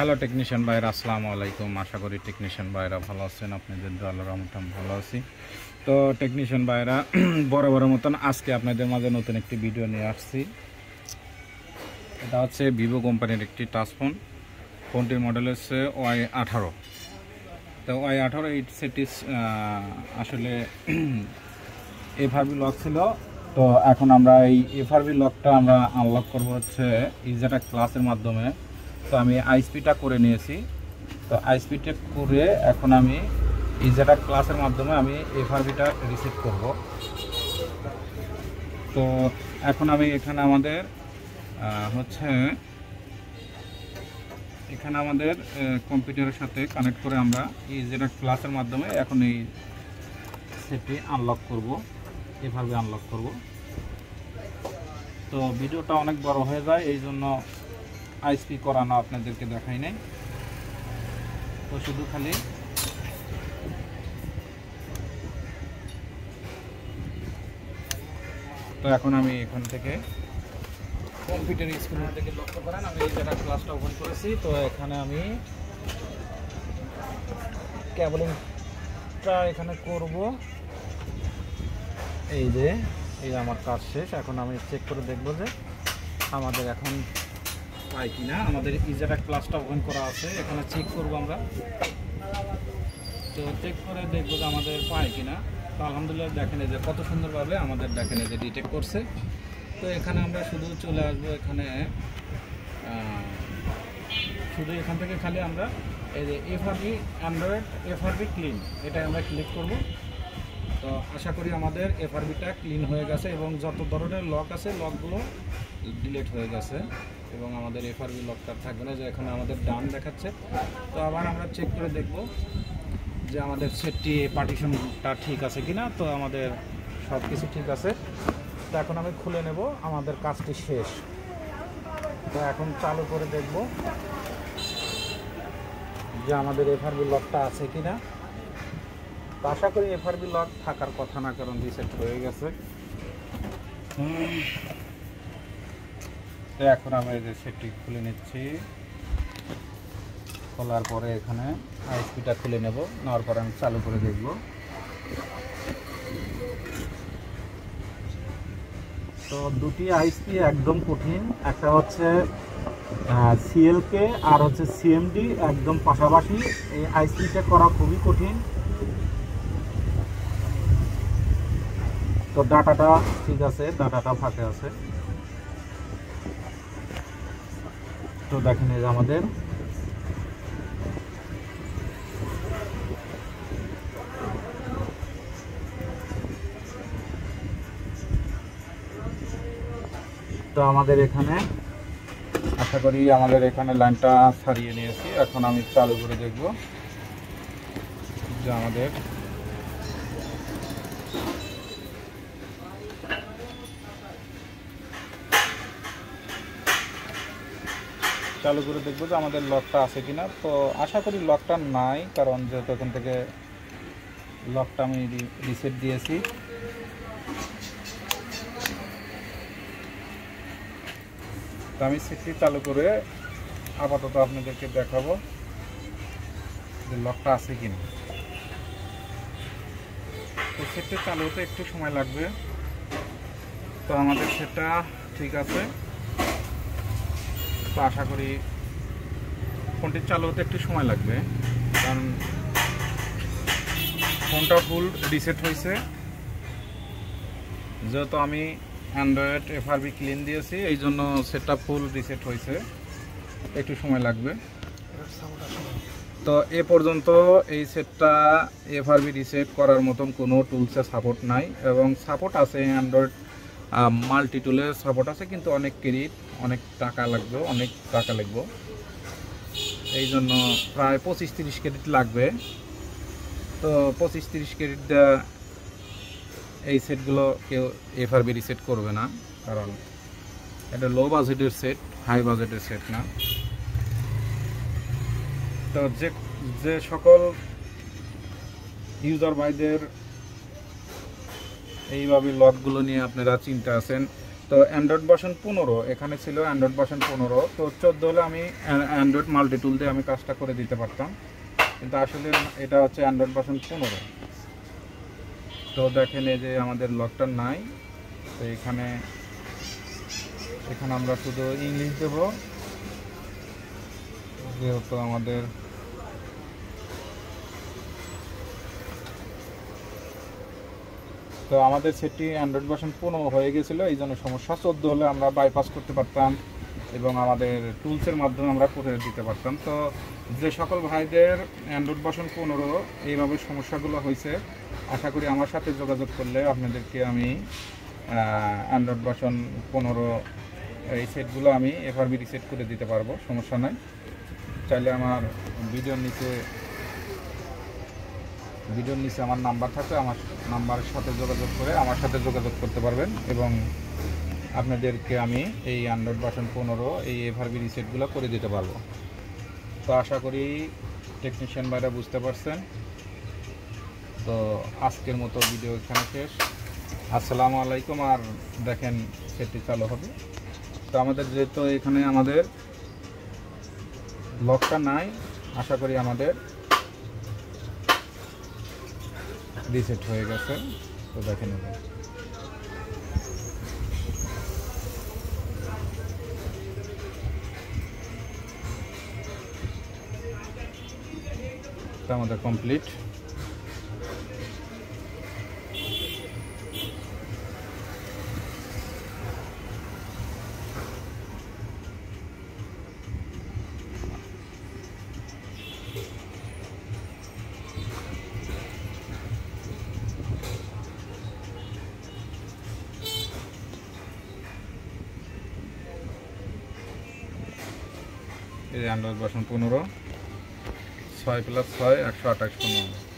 Hello technician ভাইরা, আসসালামু আলাইকুম। আশা করি টেকনিশিয়ান ভাইরা ভালো আছেন। আপনাদের দোয়া আল্লাহর রহমতে আমি ভালো আছি। তো টেকনিশিয়ান ভাইরা, বড় মতন আজকে আপনাদের মাঝে নতুন একটি ভিডিও নিয়ে আসছি। এটা হচ্ছে ভিভো কোম্পানির একটি টাচ ফোন। ফোনটির মডেল হচ্ছে Y18। তো Y18 এই সেটটি আসলে এফআরবি লক ছিল। তো এখন আমরা এই এফআরবি লকটা আমরা আনলক করবো হচ্ছে ইজাটা ক্লাসের মাধ্যমে। তো আমি আইএসপিটা করে নিয়েছি। তো আইএসপিটা করে এখন আমি ইজাটা ক্লাসের মাধ্যমে আমি এফআরবিটা রিসেট করব। তো এখন আমি এখানে আমাদের কম্পিউটারের সাথে কানেক্ট করে আমরা ইজাটা ক্লাসের মাধ্যমে এখন এই সেটটি আনলক করব, এফআরবি আনলক করব। তো ভিডিওটা অনেক বড় হয়ে যায়, এই জন্য আইএসপি করানো আপনাদেরকে দেখাই নাই। তো শুধু খালি তো এখন আমি এখান থেকে কম্পিউটার স্ক্রিন থেকে লক্ষ্য করেন আমি এই জায়গা ক্লাসটা ওপেন করেছি। তো এখানে আমি কেবলিংটা এখানে করব। এই আমার কাজ শেষ। এখন আমি চেক করে দেখব যে আমাদের এখন পাই কিনা। আমাদের ইজারা ক্লাসটা ওপেন করা আছে, এখানে চেক করব আমরা। তো চেক করে দেখবো যে আমাদের পাই কিনা। তো আলহামদুলিল্লাহ দেখেন যে কত সুন্দরভাবে আমাদের দেখেন যে ডিটেক্ট করছে। তো এখানে আমরা শুধু চলে আসবো, এখানে শুধু এখান থেকে খালি আমরা এই যে এফআরবি অ্যান্ড্রয়েড এফআরবি ক্লিন, এটা আমরা ক্লিক করব। তো আশা করি আমাদের এফআরবিটা ক্লিন হয়ে গেছে এবং যত ধরনের লক আছে লকগুলো ডিলিট হয়ে গেছে এবং আমাদের এফআরবি লকটা থাকবে না, যে এখানে আমাদের ডান দেখাচ্ছে। তো আবার আমরা চেক করে দেখব যে আমাদের সেটটি পার্টিশনটা ঠিক আছে কিনা। তো আমাদের সব কিছু ঠিক আছে। তো এখন আমি খুলে নেব, আমাদের কাজটি শেষ। তো এখন চালু করে দেখব যে আমাদের এফআরবি লকটা আছে কিনা। তো আশা করি এফআরবি লক থাকার কথা না, কারণ রিসেট হয়ে গেছে। তো এখন আমি এই যে সেটটি খুলে নিচ্ছি। খোলার পরে এখানে আইএসপিটা খুলে নেব, নেওয়ার পরে আমি চালু করে দেখব। তো দুটি আইএসপি একদম কঠিন, একটা হচ্ছে সিএলকে আর হচ্ছে সিএমডি একদম পাশাপাশি। এই আইএসপিটা করা খুবই কঠিন। তো ডাটাটা ঠিক আছে, ডাটাটা ফাঁকে আছে। তো দেখেন এই যে আমাদের এখানে আশা করি আমাদের এখানে লাইনটা ছাড়িয়ে নিয়েছি। এখন আমি চালু করে দেখব যে আমাদের লকটা আছে কিনা। তো আশা করি লকটা নাই, কারণ যেহেতু এখান থেকে লকটা আমি রিসেট দিয়েছি। তো আমি সেটটি চালু করে আপাতত আপনাদেরকে দেখাবো যে লকটা আছে কিনা। তো সেটটি চালু হতে একটু সময় লাগবে। তো আমাদের সেটটা ঠিক আছে। তো আশা করি ফোনটি চালু হতে একটু সময় লাগবে, কারণ ফোনটা ফুল রিসেট হয়েছে। যেহেতু আমি অ্যান্ড্রয়েড এফআরবি ক্লিন দিয়েছি, এই জন্য সেটটা ফুল রিসেট হয়েছে, একটু সময় লাগবে। তো এ পর্যন্ত এই সেটটা এফআরবি রিসেট করার মতন কোনো টুলসে সাপোর্ট নাই, এবং সাপোর্ট আছে অ্যান্ড্রয়েড মাল্টি টুলের সাপোর্ট আছে, কিন্তু অনেক ক্রেডিট, অনেক টাকা লাগবে। এই জন্য প্রায় 25-30 ক্রেডিট লাগবে। তো 25-30 ক্রেডিট দেওয়া এই সেটগুলো কেউ এফআরবি রিসেট করবে না, কারণ এটা লো বাজেটের সেট, হাই বাজেটের সেট না। তো যে সকল ইউজার ভাইদের এইভাবে লকগুলো নিয়ে আপনারা চিন্তা আছেন তো অ্যান্ড্রয়েড ভার্সন 15 এখানে ছিল, অ্যান্ড্রয়েড ভার্সন 15। তো 14 হলে আমি অ্যান্ড্রয়েড মাল্টি টুল দিয়ে আমি কাজটা করে দিতে পারতাম, কিন্তু আসলে এটা হচ্ছে অ্যান্ড্রয়েড ভার্সন 15। তো দেখেন এই যে আমাদের লকটা নাই। তো এখানে আমরা শুধু ইংলিশ দেব, যেহেতু আমাদের সেটটি অ্যান্ড্রয়েড ভার্সন 15 হয়ে গেছিলো, এই জন্য সমস্যা। 14 হলে আমরা বাইপাস করতে পারতাম এবং আমাদের টুলসের মাধ্যমে আমরা করে দিতে পারতাম। তো যে সকল ভাইদের অ্যান্ড্রয়েড ভার্সন 15 এইভাবে সমস্যাগুলো হয়েছে, আশা করি আমার সাথে যোগাযোগ করলে আপনাদেরকে আমি অ্যান্ড্রয়েড ভার্সন 15 এই সেটগুলো আমি এফআরবি রিসেট করে দিতে পারবো, সমস্যা নাই। চাইলে আমার ভিডিওর নিচে আমার নাম্বার থাকে, আমার নাম্বারের সাথে যোগাযোগ করে আমার সাথে যোগাযোগ করতে পারবেন এবং আপনাদেরকে আমি এই অ্যান্ড্রয়েড ভার্সন 15 এই এফআরবি রিসেটগুলো করে দিতে পারবো। তো আশা করি টেকনিশিয়ান ভাইরা বুঝতে পারছেন। তো আজকের মতো ভিডিও এখানে শেষ। আসসালামু আলাইকুম। আর দেখেন সেটটি চালু হবে। তো আমাদের যেহেতু এখানে আমাদের লকটা নাই, আশা করি আমাদের রিসেট হয়ে গেছে। তো দেখেন তো আমাদের কমপ্লিট। এই অ্যান্ড্রয়েড ভার্সন 15 6+6 128 15।